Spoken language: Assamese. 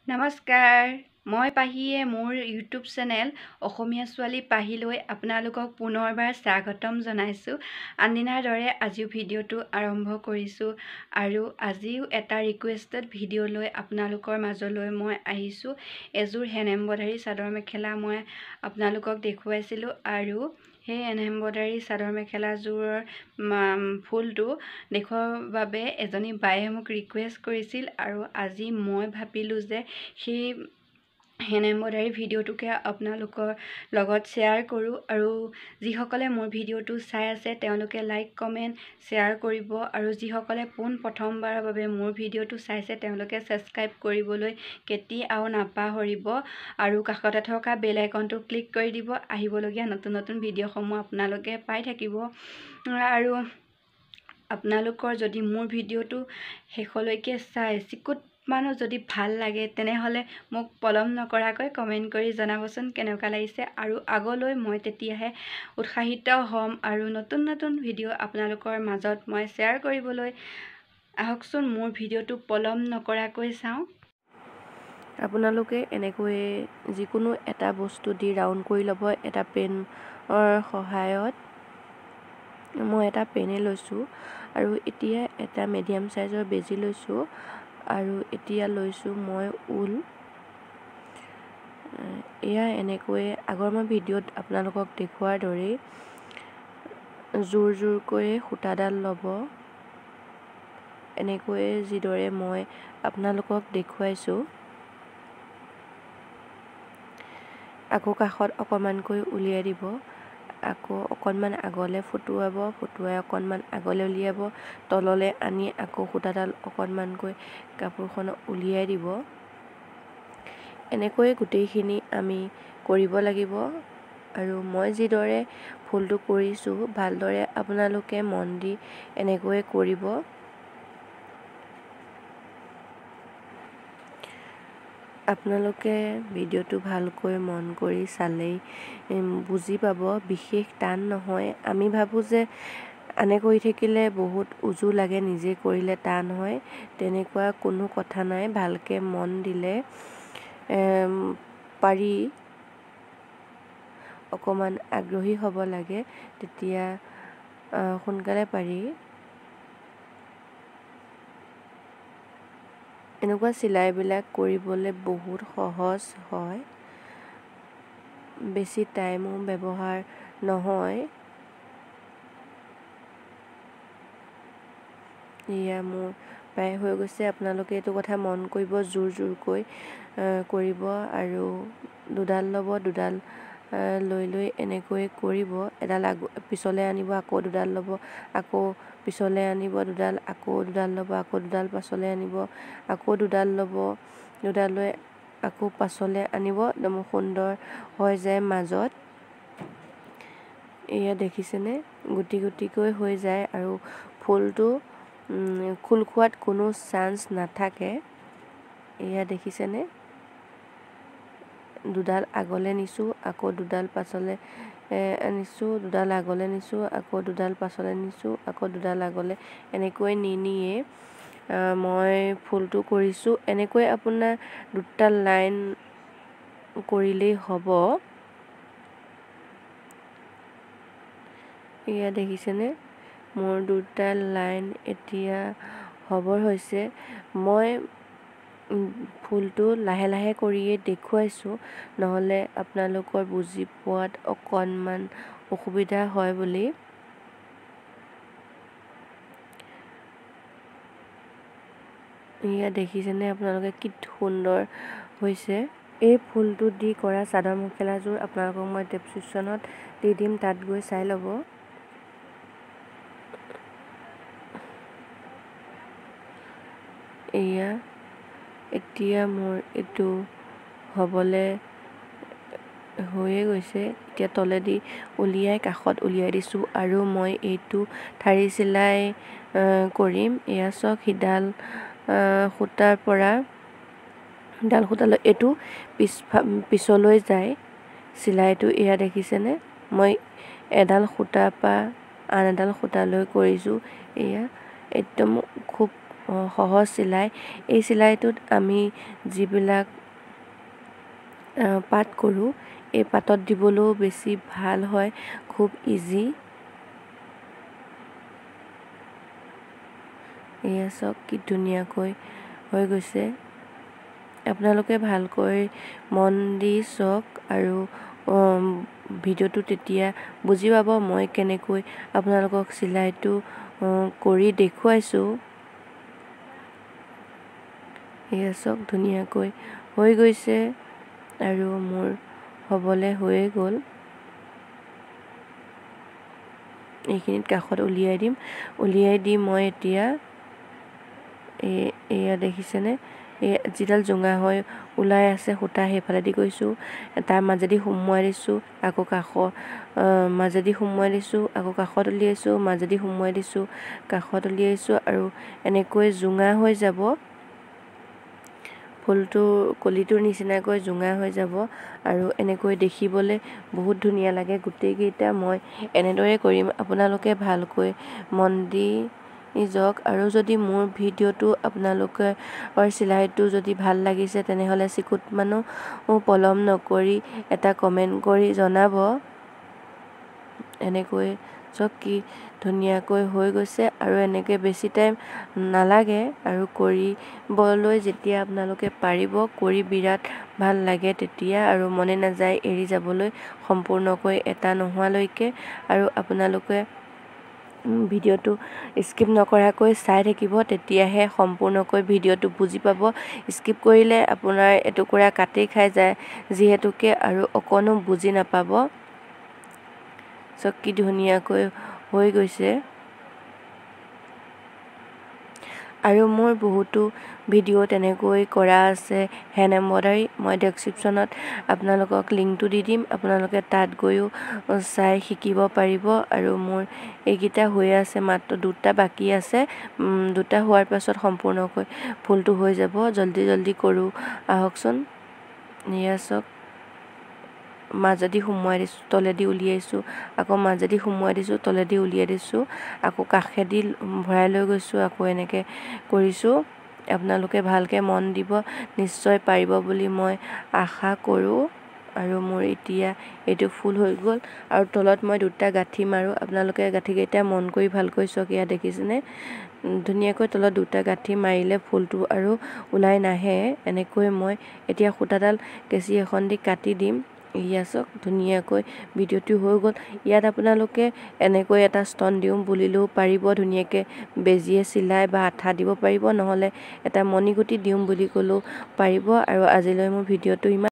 নমস্কাৰ, মই পাহিয়ে মোৰ ইউটিউব চেনেল অসমীয়া ছোৱালী পাহিলৈ আপোনালোকক পুনৰবাৰ স্বাগতম জনাইছোঁ। আনদিনাৰ দৰে আজিও ভিডিঅ'টো আৰম্ভ কৰিছোঁ আৰু আজিও এটা ৰিকুৱেষ্টেড ভিডিঅ' লৈ আপোনালোকৰ মাজলৈ মই আহিছোঁ। এযোৰ হেণ্ড এম্ব্ৰইডাৰী চাদৰ মেখেলা মই আপোনালোকক দেখুৱাইছিলোঁ আৰু সেই হেণ্ড এম্ব্ৰইডাৰী চাদৰ মেখেলাযোৰৰ ফুলটো দেখুৱাৰ বাবে এজনী বায়ে মোক ৰিকুৱেষ্ট কৰিছিল আৰু আজি মই ভাবিলোঁ যে সেই হেণ্ড এম্ব্ৰইডাৰী ভিডিঅ'টোকে আপোনালোকৰ লগত শ্বেয়াৰ কৰোঁ আৰু যিসকলে মোৰ ভিডিঅ'টো চাই আছে তেওঁলোকে লাইক কমেণ্ট শ্বেয়াৰ কৰিব আৰু যিসকলে প্ৰথমবাৰৰ বাবে মোৰ ভিডিঅ'টো চাইছে তেওঁলোকে ছাবস্ক্ৰাইব কৰিবলৈ কেতিয়াও নাপাহৰিব আৰু কাষতে থকা বেল আইকনটো ক্লিক কৰি দিব। আহিবলগীয়া নতুন নতুন ভিডিঅ'সমূহ আপোনালোকে পাই থাকিব আৰু আপোনালোকৰ যদি মোৰ ভিডিঅ'টো শেষলৈকে চাই চিকুট মানুহ যদি ভাল লাগে তেনেহ'লে মোক পলম নকৰাকৈ কমেণ্ট কৰি জনাবচোন কেনেকুৱা লাগিছে আৰু আগলৈ মই তেতিয়াহে উৎসাহিত হ'ম আৰু নতুন নতুন ভিডিঅ' আপোনালোকৰ মাজত মই শ্বেয়াৰ কৰিবলৈ। আহকচোন মোৰ ভিডিঅ'টো পলম নকৰাকৈ চাওঁ। আপোনালোকে এনেকৈ যিকোনো এটা বস্তু দি ৰাউণ্ড কৰি ল'ব। এটা পেনৰ সহায়ত মই এটা পেনে লৈছোঁ আৰু এতিয়া এটা মিডিয়াম চাইজৰ বেজি লৈছোঁ আৰু এতিয়া লৈছোঁ মই ঊল। এয়া এনেকৈ আগৰ মই ভিডিঅ'ত আপোনালোকক দেখুৱাৰ দৰেই জোৰ জোৰকৈ সূতাডাল ল'ব। এনেকৈ যিদৰে মই আপোনালোকক দেখুৱাইছোঁ। আকৌ কাষত অকণমানকৈ উলিয়াই দিব, আকৌ অকণমান আগলৈ ফুটুৱাই অকণমান আগলৈ উলিয়াব, তললৈ আনি আকৌ সূতাডাল অকণমানকৈ কাপোৰখনত উলিয়াই দিব। এনেকৈ গোটেইখিনি আমি কৰিব লাগিব আৰু মই যিদৰে ফুলটো কৰিছোঁ ভালদৰে আপোনালোকে মন দি এনেকৈ কৰিব। আপোনালোকে ভিডিঅ'টো ভালকৈ মন কৰি চালেই বুজি পাব, বিশেষ টান নহয়। আমি ভাবোঁ যে আনে কৰি থাকিলে বহুত উজু লাগে, নিজে কৰিলে টান হয়, তেনেকুৱা কোনো কথা নাই। ভালকৈ মন দিলে পাৰি, অকণমান আগ্ৰহী হ'ব লাগে, তেতিয়া সোনকালে পাৰি। এনেকুৱা চিলাইবিলাক কৰিবলৈ বহুত সহজ হয়, বেছি টাইমো ব্যৱহাৰ নহয়। এয়া মোৰ প্ৰায় হৈ গৈছে। আপোনালোকে এইটো কথা মন কৰিব, জোৰ জোৰকৈ কৰিব আৰু দুডাল ল'ব, দুডাল লৈ এনেকৈ কৰিব। এডাল পিছলৈ আনিব, আকৌ দুডাল ল'ব, আকৌ পিছলৈ আনিব দুডাল, আকৌ দুডাল ল'ব, আকৌ দুডাল পাছলৈ আনিব, আকৌ দুডাল ল'ব, দুডাল লৈ আকৌ পাছলৈ আনিব। একদম সুন্দৰ হৈ যায় মাজত। এয়া দেখিছেনে, গুটি গুটিকৈ হৈ যায় আৰু ফুলটো খোল খোৱাত কোনো চান্স নাথাকে। এয়া দেখিছেনে, দুডাল আগলৈ নিছোঁ, আকৌ দুডাল পাছলৈ আনিছোঁ, দুডাল আগলৈ নিছোঁ, আকৌ দুডাল পাছলৈ নিছোঁ, আকৌ দুডাল আগলৈ, এনেকৈ নিয়ে মই ফুলটো কৰিছোঁ। এনেকৈ আপোনাৰ দুটা লাইন কৰিলেই হ'ব। এয়া দেখিছেনে, মোৰ দুটা লাইন এতিয়া হ'বৰ হৈছে। মই ফুলটো লাহে লাহে কৰিয়ে দেখুৱাইছোঁ, নহ'লে আপোনালোকৰ বুজি পোৱাত অকণমান অসুবিধা হয় বুলি। এয়া দেখিছেনে আপোনালোকে কি সুন্দৰ হৈছে। এই ফুলটো দি কৰা চাদৰ মেখেলাযোৰ আপোনালোকক মই ডেছক্ৰিপশ্যনত দি দিম, তাত গৈ চাই ল'ব। এয়া এতিয়া মোৰ এইটো হ'বলৈ হৈয়ে গৈছে। এতিয়া তলেদি উলিয়াই কাষত উলিয়াই দিছোঁ আৰু মই এইটো ঠাৰি চিলাই কৰিম। এয়া চাওক, সিডাল সূতাৰ পৰা সিডাল সূতালৈ এইটো পিছলৈ যায় চিলাইটো। এয়া দেখিছেনে, মই এডাল সূতাৰ পৰা আন এডাল সূতালৈ কৰিছোঁ। এয়া একদম খুব সহজ চিলাই। এই চিলাইটোত আমি যিবিলাক পাত কৰোঁ এই পাতত দিবলৈও বেছি ভাল হয়, খুব ইজি। এয়া চাওক কি ধুনীয়াকৈ হৈ গৈছে। আপোনালোকে ভালকৈ মন দি চাওক আৰু ভিডিঅ'টো তেতিয়া বুজি পাব মই কেনেকৈ আপোনালোকক চিলাইটো কৰি দেখুৱাইছোঁ। এয়া চাওক ধুনীয়াকৈ হৈ গৈছে আৰু মোৰ হ'বলৈ হৈয়ে গ'ল। এইখিনিত কাষত উলিয়াই দি মই এতিয়া এয়া দেখিছেনে, যিডাল জোঙা হৈ ওলাই আছে সূতা সেইফালেদি গৈছোঁ, তাৰ মাজেদি সুমুৱাই দিছোঁ, আকৌ মাজেদি সুমুৱাই দিছোঁ, আকৌ কাষত উলিয়াইছোঁ, মাজেদি সুমুৱাই দিছোঁ, কাষত উলিয়াইছোঁ আৰু এনেকৈ জোঙা হৈ যাব। ফুলটো কলিটোৰ নিচিনাকৈ জোঙা হৈ যাব আৰু এনেকৈ দেখিবলৈ বহুত ধুনীয়া লাগে। গোটেইকেইটা মই এনেদৰে কৰিম, আপোনালোকে ভালকৈ মন দি যাওক। আৰু যদি মোৰ ভিডিঅ'টো আপোনালোকৰ চিলাইটো যদি ভাল লাগিছে তেনেহ'লে চিকুটমানো পলম নকৰি এটা কমেণ্ট কৰি জনাব। এনেকৈ চাওক কি ধুনীয়াকৈ হৈ গৈছে আৰু এনেকৈ বেছি টাইম নালাগে আৰু কৰিবলৈ যেতিয়া আপোনালোকে পাৰিব, কৰি বিৰাট ভাল লাগে তেতিয়া আৰু মনে নাযায় এৰি যাবলৈ সম্পূৰ্ণকৈ এটা নোহোৱালৈকে। আৰু আপোনালোকে ভিডিঅ'টো স্কিপ নকৰাকৈ চাই থাকিব, তেতিয়াহে সম্পূৰ্ণকৈ ভিডিঅ'টো বুজি পাব। স্কিপ কৰিলে আপোনাৰ এটুকুৰা কাটি খাই যায় যিহেতুকে আৰু অকণো বুজি নাপাব। চাওক কি ধুনীয়াকৈ হৈ গৈছে। আৰু মোৰ বহুতো ভিডিঅ' তেনেকৈ কৰা আছে হেণ্ড এম্ব্ৰইডাৰী, মই ডেছক্ৰিপশ্যনত আপোনালোকক লিংকটো দি দিম, আপোনালোকে তাত গৈও চাই শিকিব পাৰিব। আৰু মোৰ এইকেইটা হৈ আছে, মাত্ৰ 2টা বাকী আছে, 2টা হোৱাৰ পাছত সম্পূৰ্ণকৈ ফুলটো হৈ যাব। জল্দি কৰোঁ আহকচোন। এয়া চাওক মাজেদি সুমুৱাই দিছোঁ, তলেদি উলিয়াইছোঁ, আকৌ মাজেদি সুমুৱাই দিছোঁ, তলেদি উলিয়াই দিছোঁ, আকৌ কাষেদি ভৰাই লৈ গৈছোঁ, আকৌ এনেকৈ কৰিছোঁ। আপোনালোকে ভালকৈ মন দিব, নিশ্চয় পাৰিব বুলি মই আশা কৰোঁ। আৰু মোৰ এতিয়া এইটো ফুল হৈ গ'ল আৰু তলত মই 2টা গাঁঠি মাৰোঁ। আপোনালোকে গাঁঠিকেইটা মন কৰি ভালকৈ চাওক, এয়া দেখিছেনে ধুনীয়াকৈ তলত 2টা গাঁঠি মাৰিলে ফুলটো আৰু ওলাই নাহে। এনেকৈ মই এতিয়া সূতাডাল কেঁচি এখন দি কাটি দিম। এয়া চাওক ধুনীয়াকৈ ভিডিঅ'টো হৈ গ'ল। ইয়াত আপোনালোকে এনেকৈ এটা ষ্টন দিওঁ বুলিলেও পাৰিব, ধুনীয়াকৈ বেজিয়ে চিলাই বা আঠা দিব পাৰিব, নহ'লে এটা মণিগুটি দিওঁ বুলি ক'লেও পাৰিব। আৰু আজিলৈ মোৰ ভিডিঅ'টো ইমান